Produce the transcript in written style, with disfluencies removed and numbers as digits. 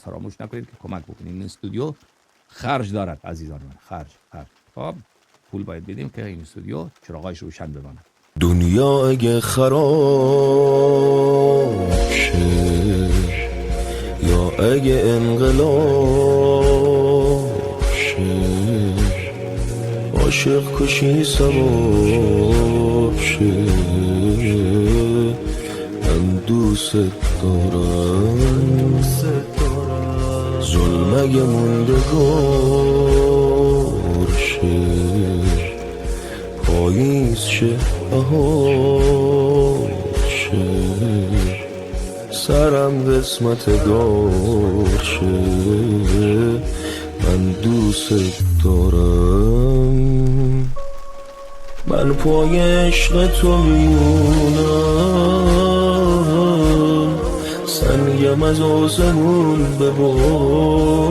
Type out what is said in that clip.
فراموش نکنید که کمک بکنید. این استودیو خرج دارد عزیزان من، خرج. خب پول باید بدیم که این استودیو چراغایش روشن بماند. دنیا اگه خراب شه یا اگه انقلاب شه، عاشق کشی ثواب شه، من دوست دارم. ظلم اگه موندگار شه، پاییز شه بهار شه، سرم قسمت دار شه، من دوست دارم. من پای عشق تو میمونم، سنگم از آسمون ببار